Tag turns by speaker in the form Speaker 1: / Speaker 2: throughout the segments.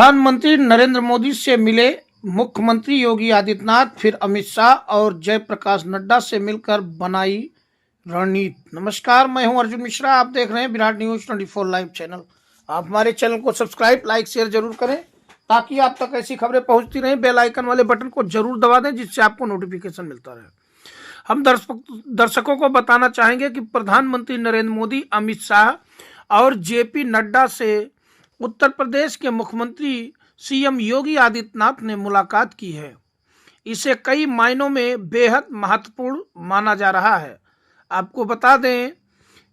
Speaker 1: प्रधानमंत्री नरेंद्र मोदी से मिले मुख्यमंत्री योगी आदित्यनाथ, फिर अमित शाह और जयप्रकाश नड्डा से मिलकर बनाई रणनीति। नमस्कार, मैं हूं अर्जुन मिश्रा। आप देख रहे हैं विराट न्यूज 24 लाइव चैनल। आप हमारे चैनल को सब्सक्राइब, लाइक, शेयर जरूर करें ताकि आप तक ऐसी खबरें पहुंचती रहें। बेल आइकन वाले बटन को जरूर दबा दें जिससे आपको नोटिफिकेशन मिलता रहे। हम दर्शकों को बताना चाहेंगे कि प्रधानमंत्री नरेंद्र मोदी अमित शाह और जेपी नड्डा से उत्तर प्रदेश के मुख्यमंत्री सीएम योगी आदित्यनाथ ने मुलाकात की है। इसे कई मायनों में बेहद महत्वपूर्ण माना जा रहा है। आपको बता दें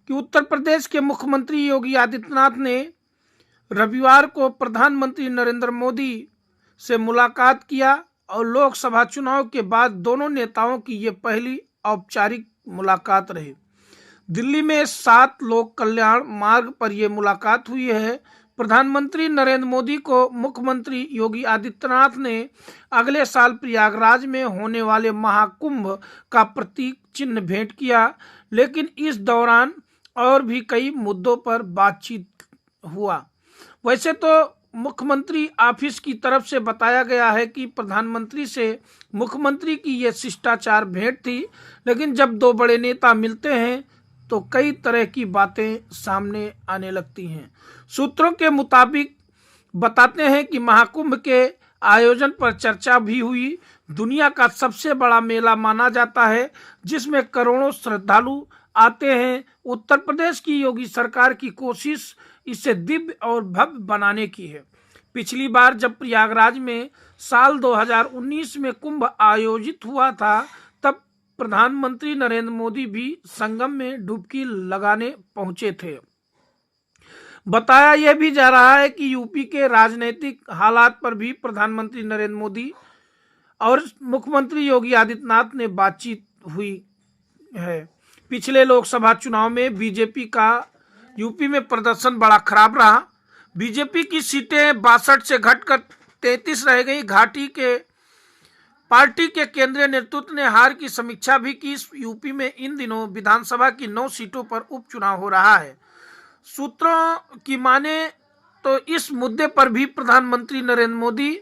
Speaker 1: कि उत्तर प्रदेश के मुख्यमंत्री योगी आदित्यनाथ ने रविवार को प्रधानमंत्री नरेंद्र मोदी से मुलाकात किया और लोकसभा चुनाव के बाद दोनों नेताओं की ये पहली औपचारिक मुलाकात रही। दिल्ली में 7 लोक कल्याण मार्ग पर यह मुलाकात हुई है। प्रधानमंत्री नरेंद्र मोदी को मुख्यमंत्री योगी आदित्यनाथ ने अगले साल प्रयागराज में होने वाले महाकुंभ का प्रतीक चिन्ह भेंट किया, लेकिन इस दौरान और भी कई मुद्दों पर बातचीत हुआ। वैसे तो मुख्यमंत्री ऑफिस की तरफ से बताया गया है कि प्रधानमंत्री से मुख्यमंत्री की यह शिष्टाचार भेंट थी, लेकिन जब दो बड़े नेता मिलते हैं तो कई तरह की बातें सामने आने लगती हैं। सूत्रों के मुताबिक बताते हैं कि महाकुंभ के आयोजन पर चर्चा भी हुई। दुनिया का सबसे बड़ा मेला माना जाता है जिसमें करोड़ों श्रद्धालु आते हैं। उत्तर प्रदेश की योगी सरकार की कोशिश इसे दिव्य और भव्य बनाने की है। पिछली बार जब प्रयागराज में साल 2019 में कुंभ आयोजित हुआ था, तब प्रधानमंत्री नरेंद्र मोदी भी संगम में डुबकी लगाने पहुंचे थे। बताया यह भी जा रहा है कि यूपी के राजनीतिक हालात पर भी प्रधानमंत्री नरेंद्र मोदी और मुख्यमंत्री योगी आदित्यनाथ ने बातचीत हुई है। पिछले लोकसभा चुनाव में बीजेपी का यूपी में प्रदर्शन बड़ा खराब रहा। बीजेपी की सीटें 62 से घटकर 33 रह गई। पार्टी के केंद्रीय नेतृत्व ने हार की समीक्षा भी की। यूपी में इन दिनों विधानसभा की 9 सीटों पर उपचुनाव हो रहा है। सूत्रों की माने तो इस मुद्दे पर भी प्रधानमंत्री नरेंद्र मोदी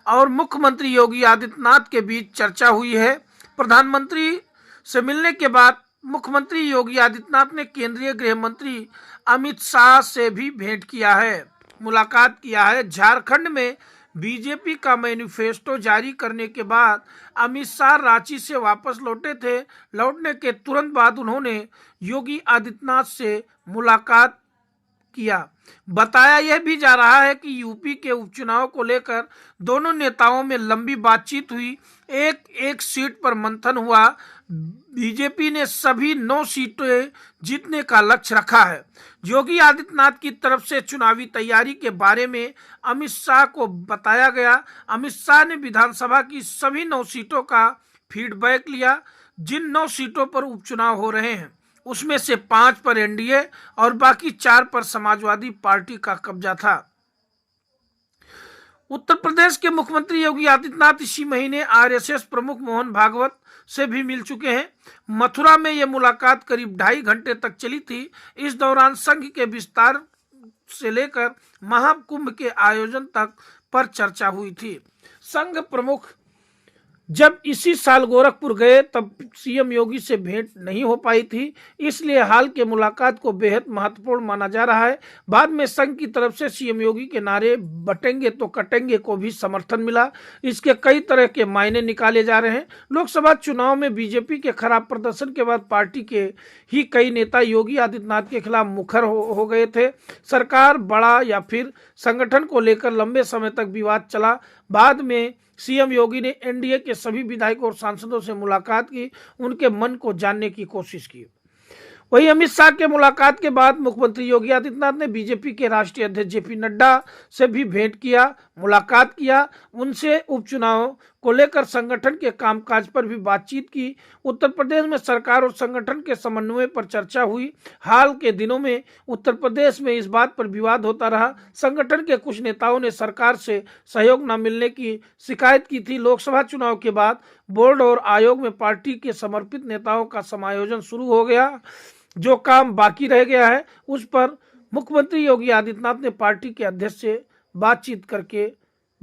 Speaker 1: और मुख्यमंत्री योगी आदित्यनाथ के बीच चर्चा हुई है। प्रधानमंत्री से मिलने के बाद मुख्यमंत्री योगी आदित्यनाथ ने केंद्रीय गृह मंत्री अमित शाह से भी भेंट किया है, मुलाकात किया है। झारखंड में बीजेपी का मैनिफेस्टो जारी करने के बाद अमित शाह रांची से वापस लौटे थे। लौटने के तुरंत बाद उन्होंने योगी आदित्यनाथ से मुलाकात किया। बताया यह भी जा रहा है कि यूपी के उपचुनाव को लेकर दोनों नेताओं में लंबी बातचीत हुई। एक सीट पर मंथन हुआ। बीजेपी ने सभी 9 सीटें जीतने का लक्ष्य रखा है। योगी आदित्यनाथ की तरफ से चुनावी तैयारी के बारे में अमित शाह को बताया गया। अमित शाह ने विधानसभा की सभी 9 सीटों का फीडबैक लिया। जिन 9 सीटों पर उपचुनाव हो रहे हैं उसमें से 5 पर एनडीए और बाकी 4 पर समाजवादी पार्टी का कब्जा था। उत्तर प्रदेश के मुख्यमंत्री योगी आदित्यनाथ इसी महीने आरएसएस प्रमुख मोहन भागवत से भी मिल चुके हैं। मथुरा में यह मुलाकात करीब 2.5 घंटे तक चली थी। इस दौरान संघ के विस्तार से लेकर महाकुंभ के आयोजन तक पर चर्चा हुई थी। संघ प्रमुख जब इसी साल गोरखपुर गए तब सीएम योगी से भेंट नहीं हो पाई थी, इसलिए हाल के मुलाकात को बेहद महत्वपूर्ण माना जा रहा है। बाद में संघ की तरफ से सीएम योगी के नारे बटेंगे तो कटेंगे को भी समर्थन मिला। इसके कई तरह के मायने निकाले जा रहे हैं। लोकसभा चुनाव में बीजेपी के खराब प्रदर्शन के बाद पार्टी के ही कई नेता योगी आदित्यनाथ के खिलाफ मुखर हो गए थे। सरकार बड़ा या फिर संगठन को लेकर लंबे समय तक विवाद चला। बाद में सीएम योगी ने एनडीए के सभी विधायकों और सांसदों से मुलाकात की, उनके मन को जानने की कोशिश की। वहीं अमित शाह के मुलाकात के बाद मुख्यमंत्री योगी आदित्यनाथ ने बीजेपी के राष्ट्रीय अध्यक्ष जेपी नड्डा से भी भेंट किया, मुलाकात किया। उनसे उपचुनाव को लेकर संगठन के कामकाज पर भी बातचीत की। उत्तर प्रदेश में सरकार और संगठन के समन्वय पर चर्चा हुई। हाल के दिनों में उत्तर प्रदेश में इस बात पर विवाद होता रहा। संगठन के कुछ नेताओं ने सरकार से सहयोग न मिलने की शिकायत की थी। लोकसभा चुनाव के बाद बोर्ड और आयोग में पार्टी के समर्पित नेताओं का समायोजन शुरू हो गया। जो काम बाकी रह गया है उस पर मुख्यमंत्री योगी आदित्यनाथ ने पार्टी के अध्यक्ष से बातचीत करके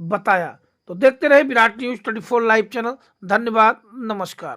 Speaker 1: बताया। तो देखते रहे विराट न्यूज 24 लाइव चैनल। धन्यवाद, नमस्कार।